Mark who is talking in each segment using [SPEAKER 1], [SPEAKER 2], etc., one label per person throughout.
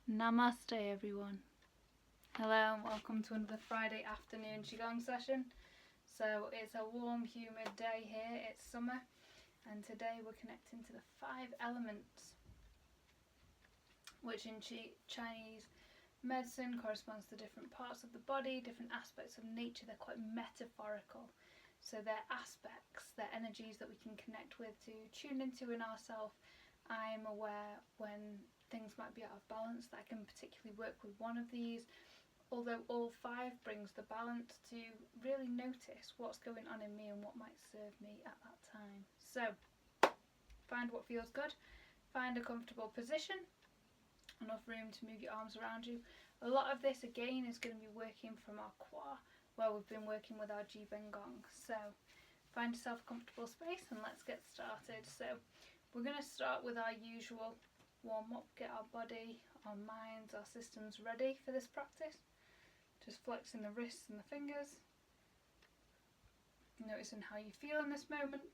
[SPEAKER 1] Namaste everyone. Hello and welcome to another Friday afternoon Qigong session. So it's a warm, humid day here, it's summer, and today we're connecting to the 5 elements, which in Chinese medicine corresponds to different parts of the body, different aspects of nature. They're quite metaphorical. So they're aspects, they're energies that we can connect with to tune into in ourselves. I'm aware when things might be out of balance that I can particularly work with one of these, although all 5 brings the balance to really notice what's going on in me and what might serve me at that time. So find what feels good, find a comfortable position, enough room to move your arms around you. A lot of this again is going to be working from our Qi, where we've been working with our QiGong. So find yourself a comfortable space and let's get started. So we're going to start with our usual warm up, get our body, our minds, our systems ready for this practice. Just flexing the wrists and the fingers, noticing how you feel in this moment.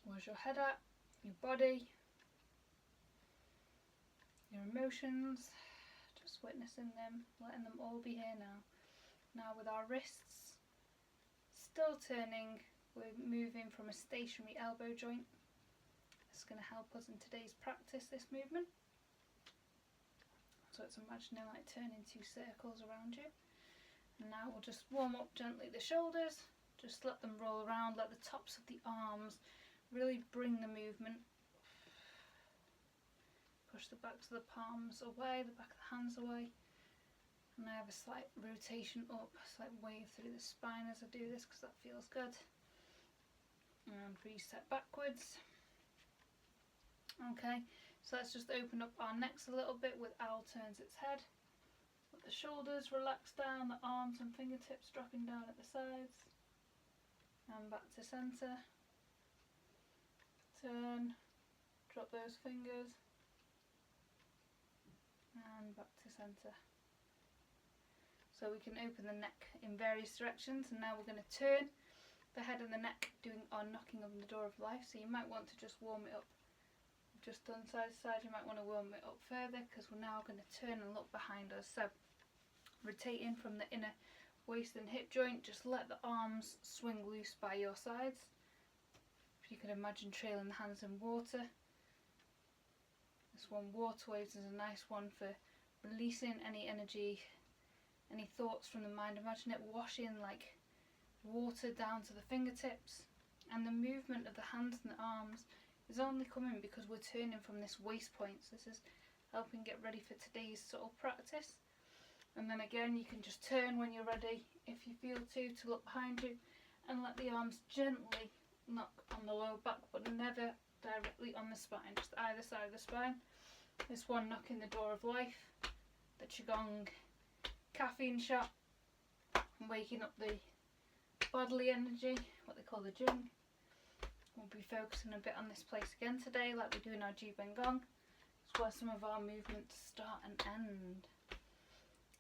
[SPEAKER 1] Where's your head at, your body, your emotions, just witnessing them, letting them all be here now. Now with our wrists still turning, we're moving from a stationary elbow joint. It's going to help us in today's practice, this movement. So it's imagining like turning 2 circles around you. And now we'll just warm up gently the shoulders, just let them roll around, let the tops of the arms really bring the movement. Push the backs of the palms away, the back of the hands away. And I have a slight rotation up, a slight wave through the spine as I do this because that feels good. And reset backwards. Okay, so let's just open up our necks a little bit with owl turns its head. Let the shoulders relax down, the arms and fingertips dropping down at the sides. And back to centre. Turn, drop those fingers. And back to centre. So we can open the neck in various directions, and now we're going to turn the head and the neck, doing our knocking on the door of life. So you might want to just warm it up. We've just done side to side, you might want to warm it up further because we're now going to turn and look behind us. So rotating from the inner waist and hip joint, just let the arms swing loose by your sides. If you can imagine trailing the hands in water. This one, water waves, is a nice one for releasing any energy, any thoughts from the mind. Imagine it washing like water down to the fingertips, and the movement of the hands and the arms is only coming because we're turning from this waist point. So this is helping get ready for today's subtle practice. And then again, you can just turn when you're ready, if you feel to look behind you, and let the arms gently knock on the lower back, but never directly on the spine, just either side of the spine. This one, knocking the door of life, the QiGong caffeine shot, waking up the bodily energy, what they call the Jing. We'll be focusing a bit on this place again today, like we do in our QiGong. It's where some of our movements start and end.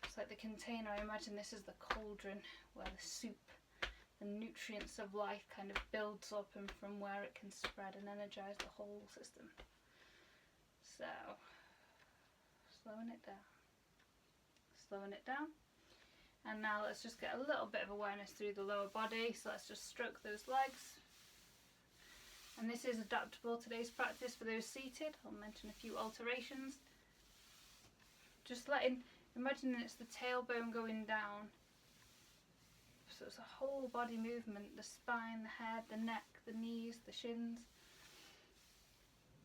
[SPEAKER 1] It's like the container. I imagine this is the cauldron where the soup, the nutrients of life kind of builds up, and from where it can spread and energize the whole system. So, slowing it down. Slowing it down. And now let's just get a little bit of awareness through the lower body. So let's just stroke those legs. And this is adaptable, today's practice, for those seated. I'll mention a few alterations. Just imagining it's the tailbone going down. So it's a whole body movement, the spine, the head, the neck, the knees, the shins.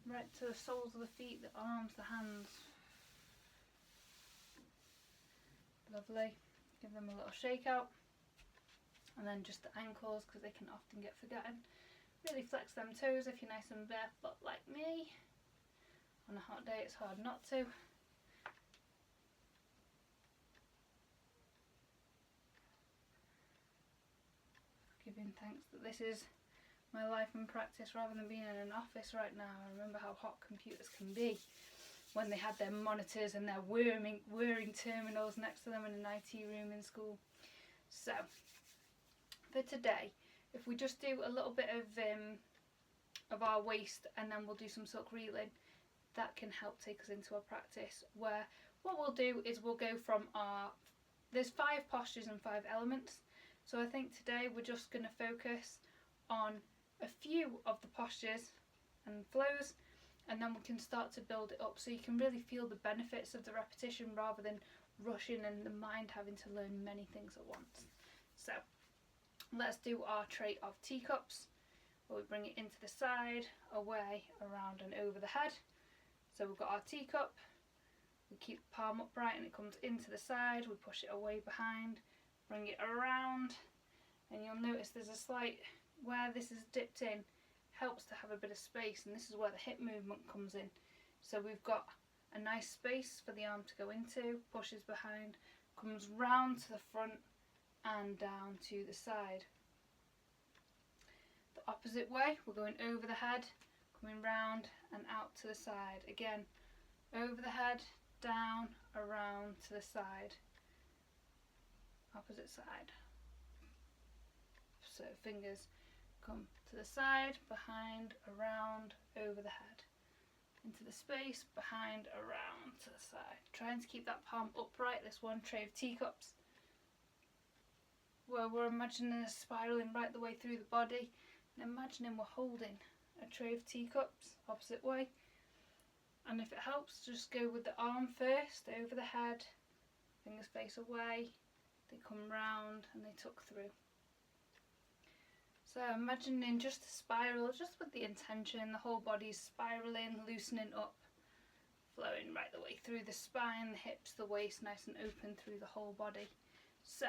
[SPEAKER 1] Right to the soles of the feet, the arms, the hands. Lovely. Give them a little shake out. And then just the ankles, because they can often get forgotten. Really flex them toes if you're nice and barefoot like me. On a hot day it's hard not to. Giving thanks that this is my life and practice rather than being in an office right now. I remember how hot computers can be when they had their monitors and their whirring terminals next to them in an IT room in school. So for today, if we just do a little bit of our waist, and then we'll do some silk reeling. that can help take us into our practice, where what we'll do is we'll go from there's 5 postures and 5 elements. So I think today we're just going to focus on a few of the postures and flows, and then we can start to build it up so you can really feel the benefits of the repetition rather than rushing and the mind having to learn many things at once. So let's do our tray of teacups, where we bring it into the side, away, around and over the head. So we've got our teacup, we keep the palm upright and it comes into the side, we push it away behind, bring it around, and you'll notice there's a slight, where this is dipped in, helps to have a bit of space, and this is where the hip movement comes in. So we've got a nice space for the arm to go into, pushes behind, comes round to the front and down to the side. The opposite way, we're going over the head, coming round and out to the side. Again, over the head, down, around to the side. Opposite side. So fingers come to the side, behind, around, over the head. Into the space, behind, around, to the side. Trying to keep that palm upright, this one tray of teacups, where we're imagining us spiralling right the way through the body, and imagining we're holding a tray of teacups, opposite way. And if it helps, just go with the arm first, over the head, fingers face away, they come round and they tuck through. So imagining just a spiral, just with the intention, the whole body's spiralling, loosening up, flowing right the way through the spine, the hips, the waist, nice and open through the whole body. So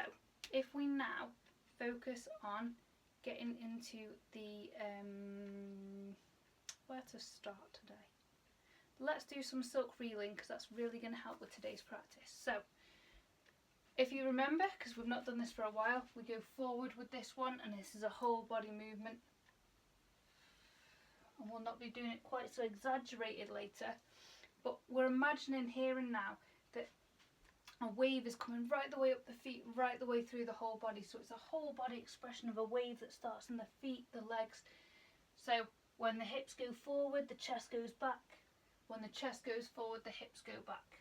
[SPEAKER 1] if we now focus on getting into the, where to start today? Let's do some silk reeling, because that's really going to help with today's practice. So if you remember, because we've not done this for a while, we go forward with this one, and this is a whole body movement. And we'll not be doing it quite so exaggerated later, but we're imagining here and now that a wave is coming right the way up the feet, right the way through the whole body. So it's a whole body expression of a wave that starts in the feet, the legs. So when the hips go forward, the chest goes back. When the chest goes forward, the hips go back.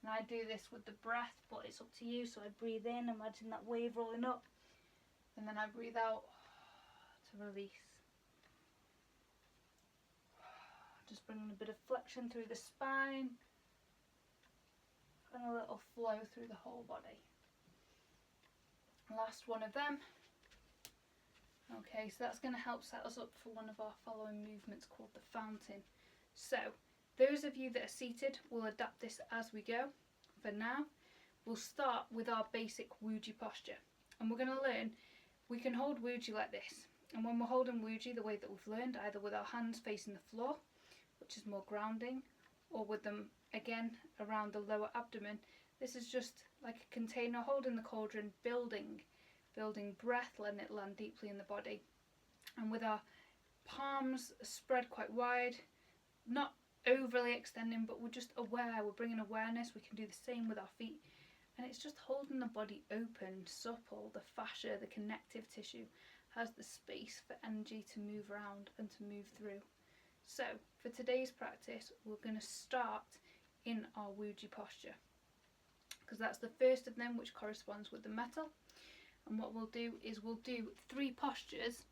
[SPEAKER 1] And I do this with the breath, but it's up to you. So I breathe in, imagine that wave rolling up, and then I breathe out to release. Just bringing a bit of flexion through the spine and a little flow through the whole body. Last one of them. Okay, so that's going to help set us up for one of our following movements called the fountain. So those of you that are seated will adapt this as we go. For now, we'll start with our basic Wuji posture. And we're going to learn, we can hold Wuji like this. And when we're holding Wuji the way that we've learned, either with our hands facing the floor, which is more grounding, or with them again around the lower abdomen, this is just like a container holding the cauldron, building breath, letting it land deeply in the body. And with our palms spread quite wide, not overly extending, but we're just aware, we're bringing awareness. We can do the same with our feet, and it's just holding the body open, supple. The fascia, the connective tissue, has the space for energy to move around and to move through. So for today's practice, we're going to start in our Wuji posture, because that's the first of them, which corresponds with the metal. And what we'll do is we'll do 3 postures,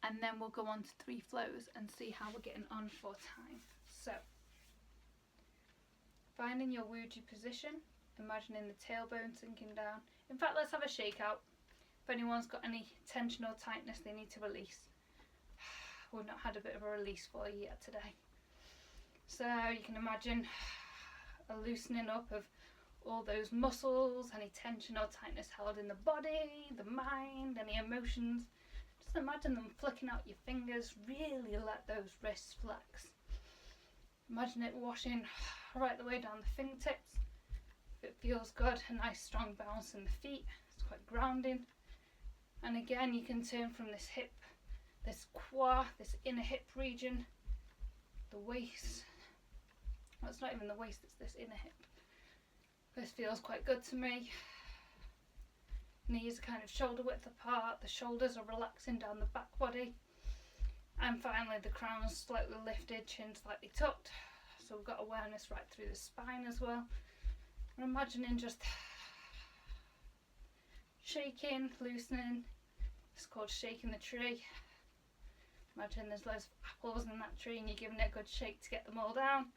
[SPEAKER 1] and then we'll go on to 3 flows and see how we're getting on for time. So, finding your Wuji position, imagining the tailbone sinking down. In fact, let's have a shake out. If anyone's got any tension or tightness they need to release. We've not had a bit of a release for you yet today. So you can imagine a loosening up of all those muscles, any tension or tightness held in the body, the mind, any emotions. Just imagine them flicking out your fingers. Really let those wrists flex. Imagine it washing right the way down the fingertips. If it feels good, a nice strong bounce in the feet. It's quite grounding. And again, you can turn from this hip, this qua, this inner hip region, the waist. Well, it's not even the waist, it's this inner hip. This feels quite good to me. Knees are kind of shoulder width apart, the shoulders are relaxing down the back body. And finally the crown is slightly lifted, chin slightly tucked. So we've got awareness right through the spine as well. We're imagining just shaking, loosening. It's called shaking the tree. Imagine there's loads of apples in that tree and you're giving it a good shake to get them all down.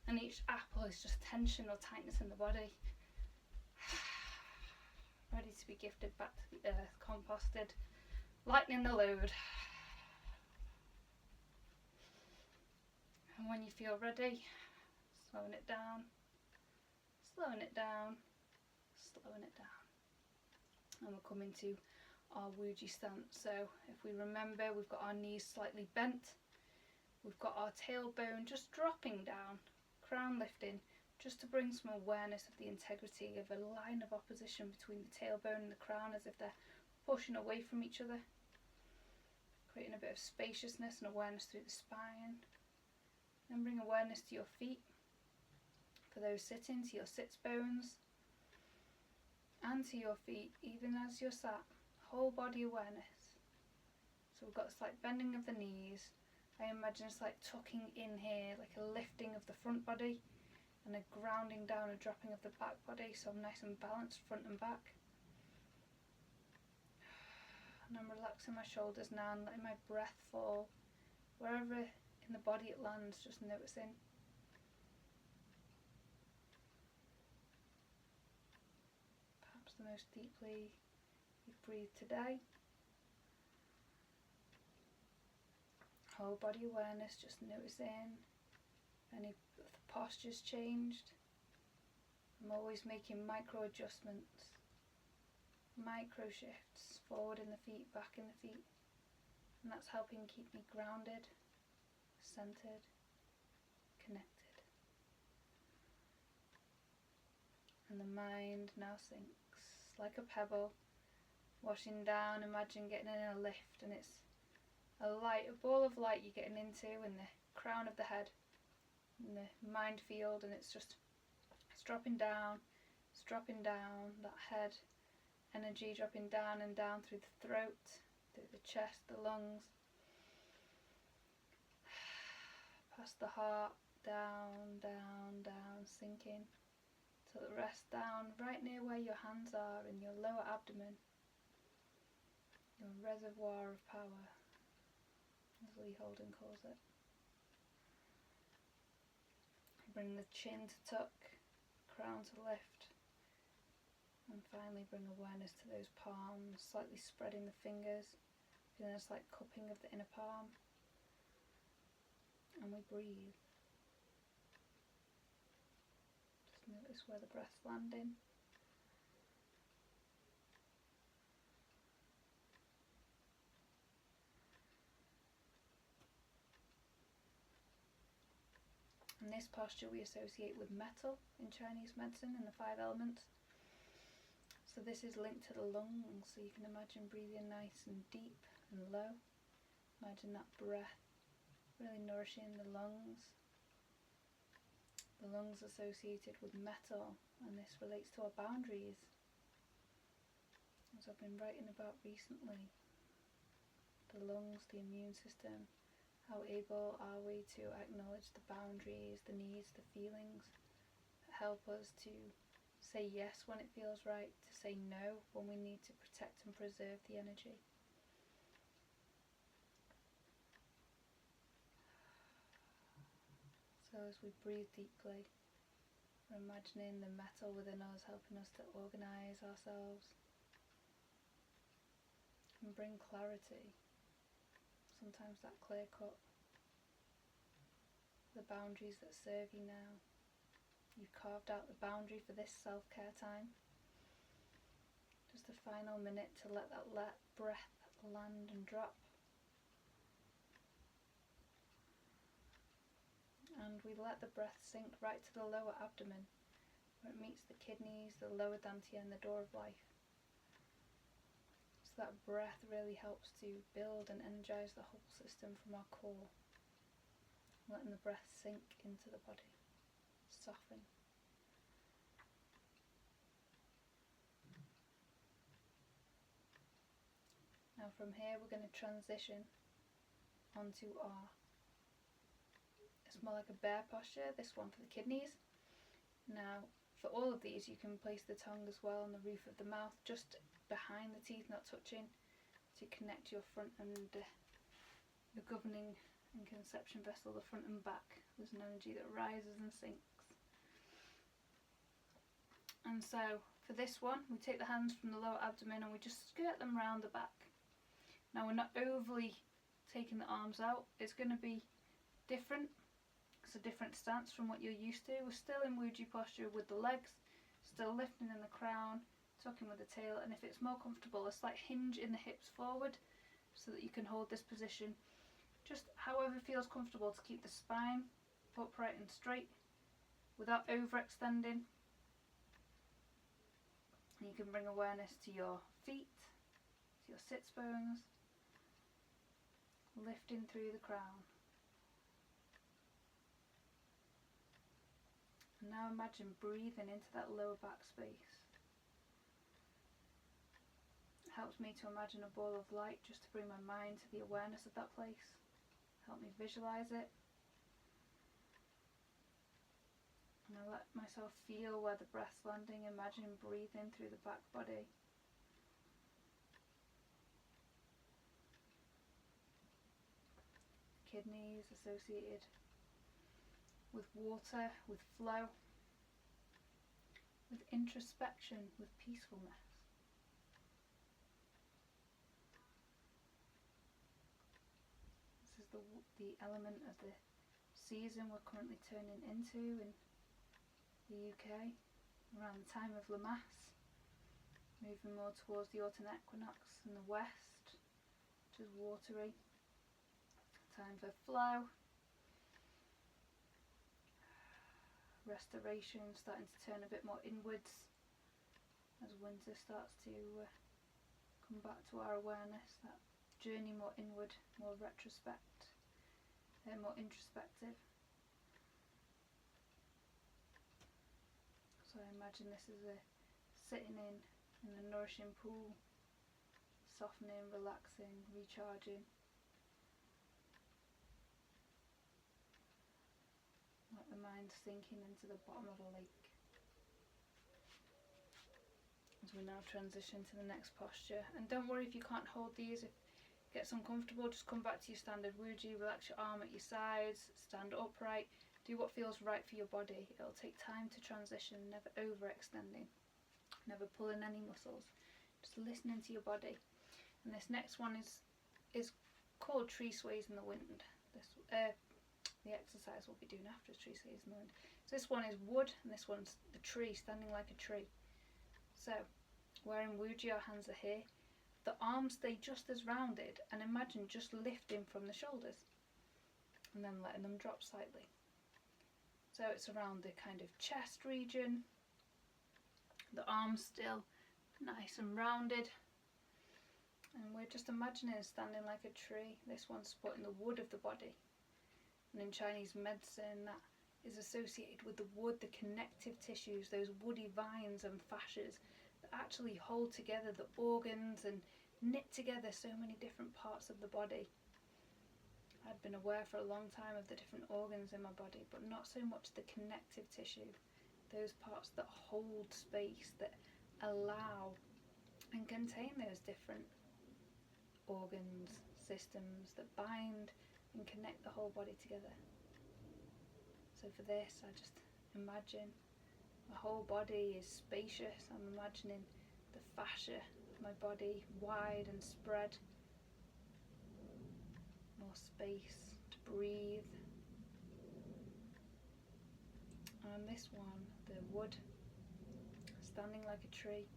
[SPEAKER 1] And each apple is just tension or tightness in the body. Ready to be gifted back to the earth, composted, lightening the load. And when you feel ready, slowing it down, slowing it down, slowing it down. And we'll come into our Wuji stance. So if we remember, we've got our knees slightly bent, we've got our tailbone just dropping down, crown lifting, just to bring some awareness of the integrity of a line of opposition between the tailbone and the crown, as if they're pushing away from each other, creating a bit of spaciousness and awareness through the spine. Then bring awareness to your feet, for those sitting, to your sits bones, and to your feet, even as you're sat, whole body awareness. So we've got a slight bending of the knees. I imagine a slight tucking in here, like a lifting of the front body, and a grounding down, a dropping of the back body, so I'm nice and balanced front and back. And I'm relaxing my shoulders now and letting my breath fall wherever in the body it lands, just noticing. Perhaps the most deeply you've breathed today. Whole body awareness, just noticing any of the postures changed. I'm always making micro adjustments, micro shifts, forward in the feet, back in the feet, and that's helping keep me grounded, centered, connected. And the mind now sinks like a pebble, washing down. Imagine getting in a lift, and it's a ball of light you're getting into in the crown of the head, in the mind field, and it's dropping down, that head energy dropping down and down through the throat, through the chest, the lungs, past the heart, down, down, down, sinking till it rests down right near where your hands are in your lower abdomen, your reservoir of power, as Lee Holden calls it. Bring the chin to tuck, crown to lift, and finally bring awareness to those palms, slightly spreading the fingers, feeling a slight cupping of the inner palm. And we breathe. Just notice where the breath's landing. And this posture we associate with metal in Chinese medicine and the 5 elements. So this is linked to the lungs, so you can imagine breathing nice and deep and low. Imagine that breath really nourishing the lungs. The lungs associated with metal, and this relates to our boundaries. As I've been writing about recently, the lungs, the immune system. How able are we to acknowledge the boundaries, the needs, the feelings that help us to say yes when it feels right, to say no when we need to protect and preserve the energy. So as we breathe deeply, we're imagining the metal within us helping us to organise ourselves and bring clarity. Sometimes that clear cut, the boundaries that serve you now. You've carved out the boundary for this self-care time. Just a final minute to let that breath land and drop. And we let the breath sink right to the lower abdomen, where it meets the kidneys, the lower dantian, the door of life. So that breath really helps to build and energise the whole system from our core. Letting the breath sink into the body, soften. Now from here we're going to transition onto our, it's more like a bear posture, this one for the kidneys. Now for all of these you can place the tongue as well on the roof of the mouth, just behind the teeth, not touching, to connect your front and the governing and conception vessel, the front and back. There's an energy that rises and sinks. And so for this one, we take the hands from the lower abdomen and we just skirt them round the back. Now we're not overly taking the arms out. It's going to be different. It's a different stance from what you're used to. We're still in Wuji posture with the legs, still lifting in the crown, tucking with the tail, and if it's more comfortable, a slight hinge in the hips forward so that you can hold this position just however feels comfortable to keep the spine upright and straight without overextending. And you can bring awareness to your feet, to your sits bones, lifting through the crown. And now imagine breathing into that lower back space. It helps me to imagine a ball of light just to bring my mind to the awareness of that place. Help me visualize it. And I let myself feel where the breath's landing, imagine breathing through the back body. Kidneys associated with water, with flow, with introspection, with peacefulness. This is the element of the season we're currently turning into in the UK, around the time of Lammas, moving more towards the autumn equinox in the west, which is watery. Time for flow, restoration, starting to turn a bit more inwards as winter starts to come back to our awareness, that journey more inward, more more introspective. So I imagine this is a sitting in a nourishing pool, softening, relaxing, recharging. Like the mind sinking into the bottom of a lake. As we now transition to the next posture. And don't worry if you can't hold these, if it gets uncomfortable, just come back to your standard Wuji, relax your arm at your sides, stand upright, do what feels right for your body. It'll take time to transition, never overextending, never pulling any muscles, just listening to your body. And this next one is called Tree Sways in the Wind. The exercise we'll be doing after is Tree Sways in the Wind. So this one is wood and this one's the tree, standing like a tree. So where in Wuji our hands are here, the arms stay just as rounded, and imagine just lifting from the shoulders and then letting them drop slightly. So it's around the kind of chest region, the arms still nice and rounded, and we're just imagining standing like a tree. This one's supporting the wood of the body. And in Chinese medicine, that is associated with the wood, the connective tissues, those woody vines and fascias that actually hold together the organs and knit together so many different parts of the body. I'd been aware for a long time of the different organs in my body, but not so much the connective tissue, those parts that hold space, that allow and contain those different organs, systems that bind and connect the whole body together. So for this, I just imagine my whole body is spacious. I'm imagining the fascia of my body wide and spread, more space to breathe. And this one, the wood, standing like a tree.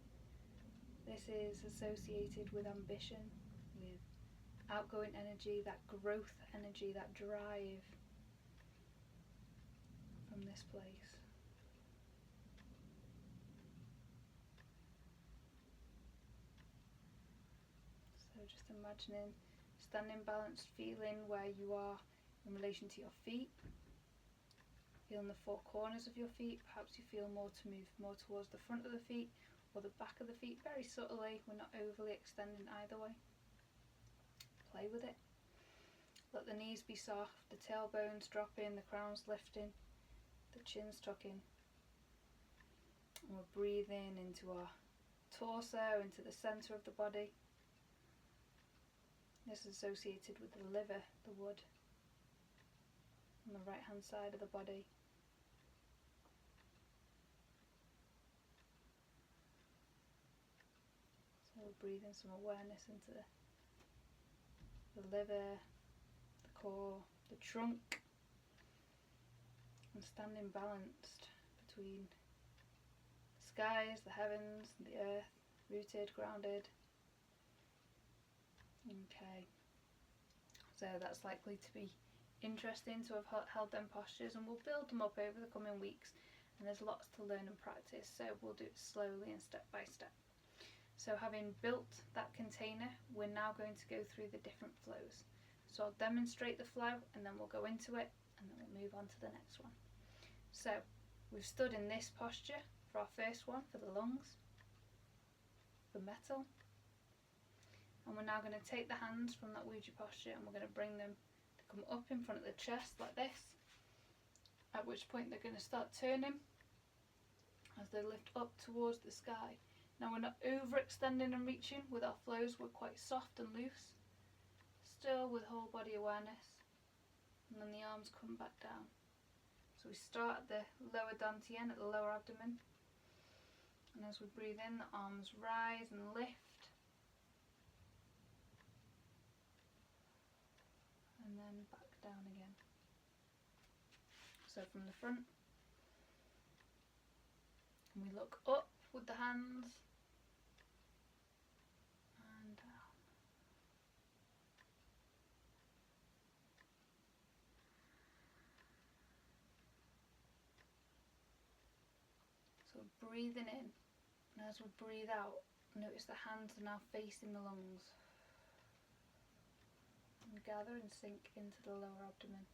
[SPEAKER 1] This is associated with ambition, with outgoing energy, that growth energy, that drive from this place. So just imagining standing balanced, feeling where you are in relation to your feet, feeling the four corners of your feet. Perhaps you feel more to move more towards the front of the feet or the back of the feet, very subtly. We're not overly extending either way. play with it. Let the knees be soft, the tailbones dropping, the crown's lifting, the chin's tucking. And we're breathing into our torso, into the centre of the body. This is associated with the liver, the wood, on the right hand side of the body. So we're breathing some awareness into the liver, the core, the trunk, and standing balanced between the skies, the heavens, the earth, rooted, grounded. Okay, so that's likely to be interesting to have held them postures, and we'll build them up over the coming weeks, and there's lots to learn and practice, so we'll do it slowly and step by step. So having built that container, we're now going to go through the different flows. So I'll demonstrate the flow and then we'll go into it, and then we'll move on to the next one. So we've stood in this posture for our first one, for the lungs, the metal. And we're now going to take the hands from that Wuji posture and we're going to bring them to come up in front of the chest like this, at which point they're going to start turning as they lift up towards the sky. Now we're not overextending and reaching with our flows, we're quite soft and loose, still with whole body awareness, and then the arms come back down. So we start at the lower dantian, at the lower abdomen, and as we breathe in, the arms rise and lift. And then back down again. So from the front, and we look up with the hands and down. So breathing in, and as we breathe out, notice the hands are now facing the lungs. And gather and sink into the lower abdomen.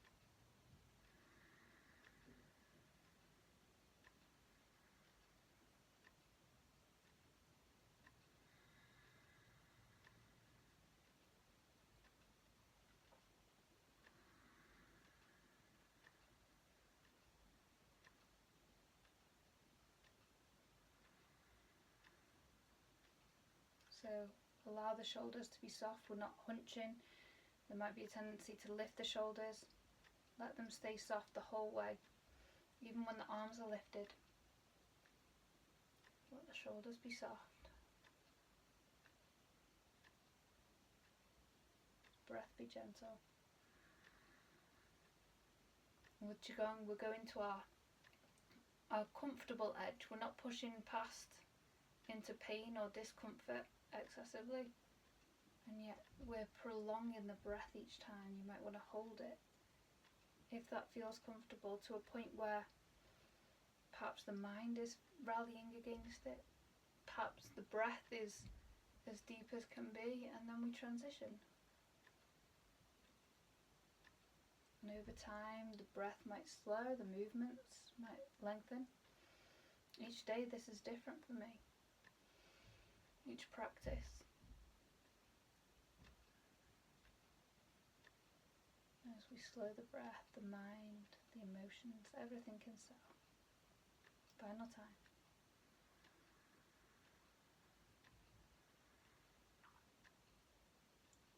[SPEAKER 1] So allow the shoulders to be soft, we're not hunching. There might be a tendency to lift the shoulders. Let them stay soft the whole way, even when the arms are lifted. Let the shoulders be soft. Breath be gentle. And with Qigong, we're going to our comfortable edge. We're not pushing past into pain or discomfort excessively. And yet we're prolonging the breath each time. You might want to hold it, if that feels comfortable, to a point where perhaps the mind is rallying against it, perhaps the breath is as deep as can be, and then we transition. And over time the breath might slow, the movements might lengthen. Each day this is different for me, each practice. As we slow the breath, the mind, the emotions, everything can settle. Final time.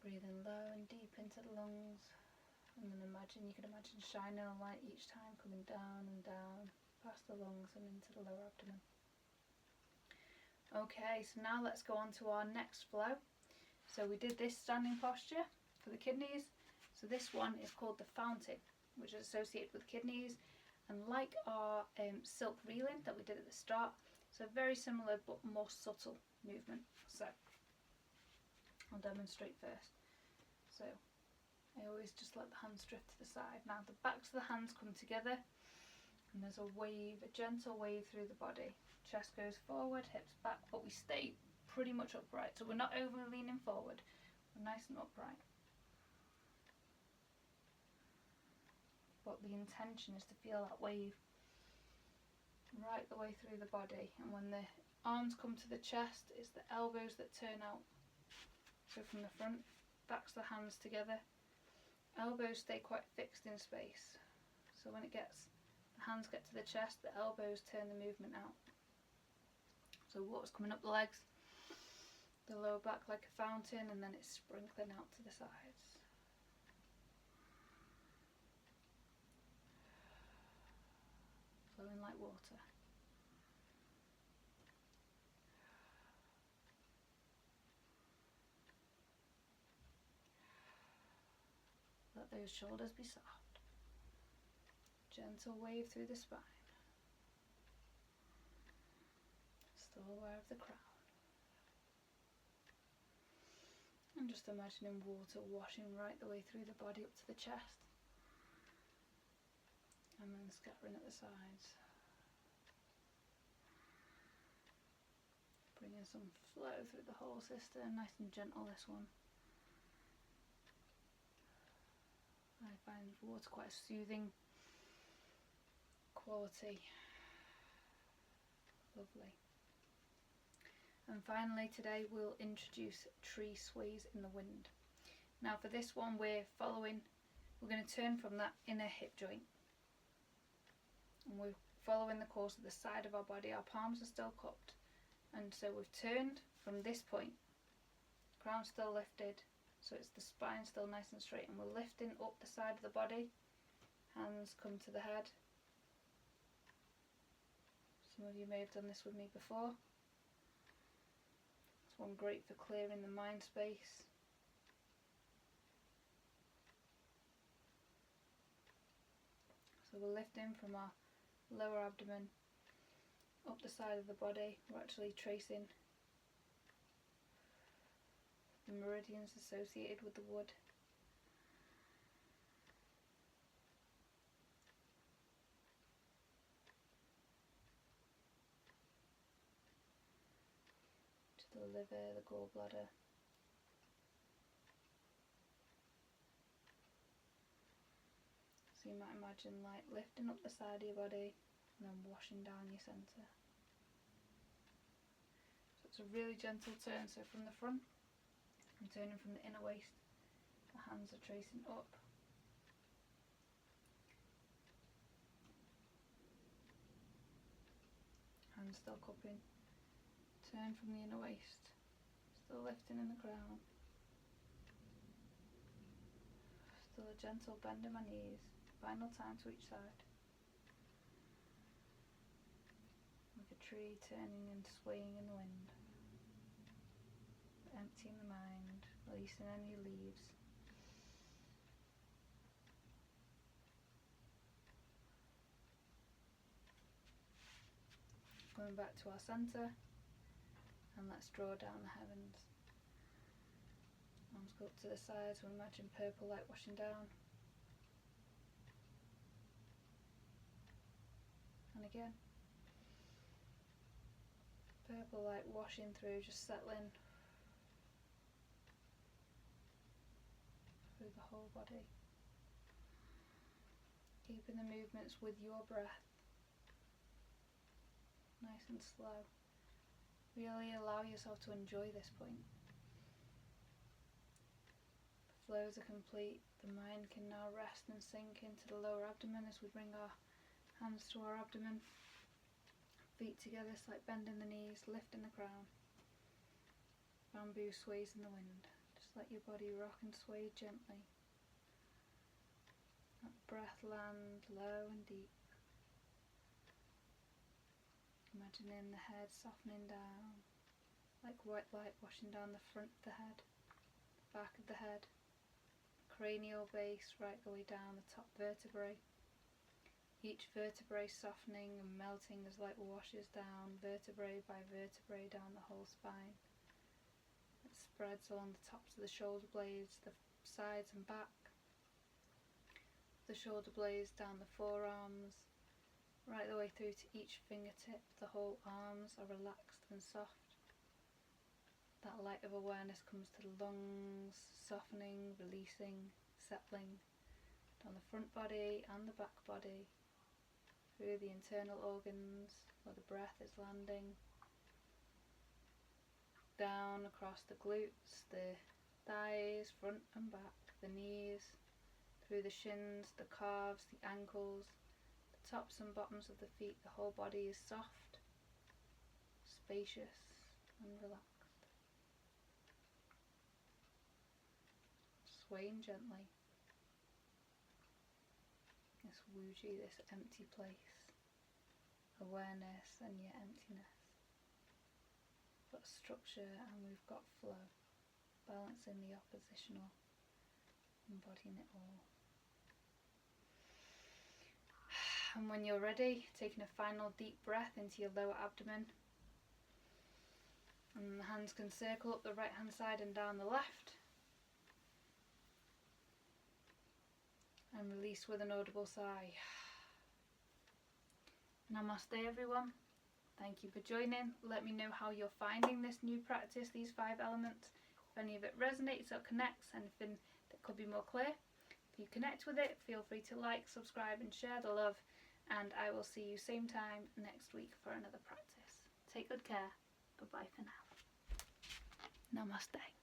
[SPEAKER 1] Breathing low and deep into the lungs, and then you can imagine shining a light each time, coming down and down, past the lungs and into the lower abdomen. Okay, so now let's go on to our next flow. So we did this standing posture for the kidneys. So this one is called the fountain, which is associated with kidneys, and like our silk reeling that we did at the start, so very similar but more subtle movement. So I'll demonstrate first. So I always just let the hands drift to the side. Now the backs of the hands come together, and there's a wave, a gentle wave through the body. Chest goes forward, hips back, but we stay pretty much upright. So we're not overly leaning forward, we're nice and upright. But the intention is to feel that wave right the way through the body, and when the arms come to the chest, it's the elbows that turn out. So from the front, backs the hands together. Elbows stay quite fixed in space. So when the hands get to the chest, the elbows turn the movement out. So water's coming up the legs, the lower back like a fountain, and then it's sprinkling out to the sides. Flowing like water. Let those shoulders be soft. Gentle wave through the spine. Still aware of the crown. And just imagining water washing right the way through the body up to the chest. And then scattering at the sides. Bringing some flow through the whole system, nice and gentle this one. I find water quite a soothing quality. Lovely. And finally today we'll introduce tree sways in the wind. Now for this one we're going to turn from that inner hip joint. And we're following the course of the side of our body. Our palms are still cupped. And so we've turned from this point. Crown still lifted. So it's the spine still nice and straight. And we're lifting up the side of the body. Hands come to the head. Some of you may have done this with me before. It's one great for clearing the mind space. So we're lifting from our lower abdomen up the side of the body. We're actually tracing the meridians associated with the wood. To the liver, the gallbladder. So you might imagine like lifting up the side of your body and then washing down your centre. So it's a really gentle turn. So from the front, I'm turning from the inner waist. The hands are tracing up. Hands still cupping. Turn from the inner waist. Still lifting in the crown. Still a gentle bend in my knees. Final time to each side. Like a tree turning and swaying in the wind. Emptying the mind, releasing any leaves. Going back to our centre, and let's draw down the heavens. Arms go up to the sides, we'll imagine purple light washing down. And again. Purple light washing through, just settling through the whole body. Keeping the movements with your breath. Nice and slow. Really allow yourself to enjoy this point. The flows are complete. The mind can now rest and sink into the lower abdomen as we bring our hands to our abdomen. Feet together, slight bend in the knees, lifting the crown. Bamboo sways in the wind. Just let your body rock and sway gently. Let the breath land low and deep. Imagining the head softening down, like white light washing down the front of the head, the back of the head, cranial base right the way down the top vertebrae. Each vertebrae softening and melting as light washes down vertebrae by vertebrae down the whole spine. It spreads along the tops of the shoulder blades, the sides and back, the shoulder blades down the forearms, right the way through to each fingertip. The whole arms are relaxed and soft. That light of awareness comes to the lungs, softening, releasing, settling down the front body and the back body, through the internal organs where the breath is landing, down across the glutes, the thighs, front and back, the knees, through the shins, the calves, the ankles, the tops and bottoms of the feet. The whole body is soft, spacious and relaxed. Swaying gently. This wuji, this empty place. Awareness and yet emptiness. We've got structure and we've got flow. Balancing the oppositional. Embodying it all. And when you're ready, taking a final deep breath into your lower abdomen. And the hands can circle up the right hand side and down the left. And release with an audible sigh. Namaste everyone. Thank you for joining. Let me know how you're finding this new practice, these 5 elements. If any of it resonates or connects, anything that could be more clear. If you connect with it, feel free to like, subscribe and share the love. And I will see you same time next week for another practice. Take good care. Bye bye for now. Namaste.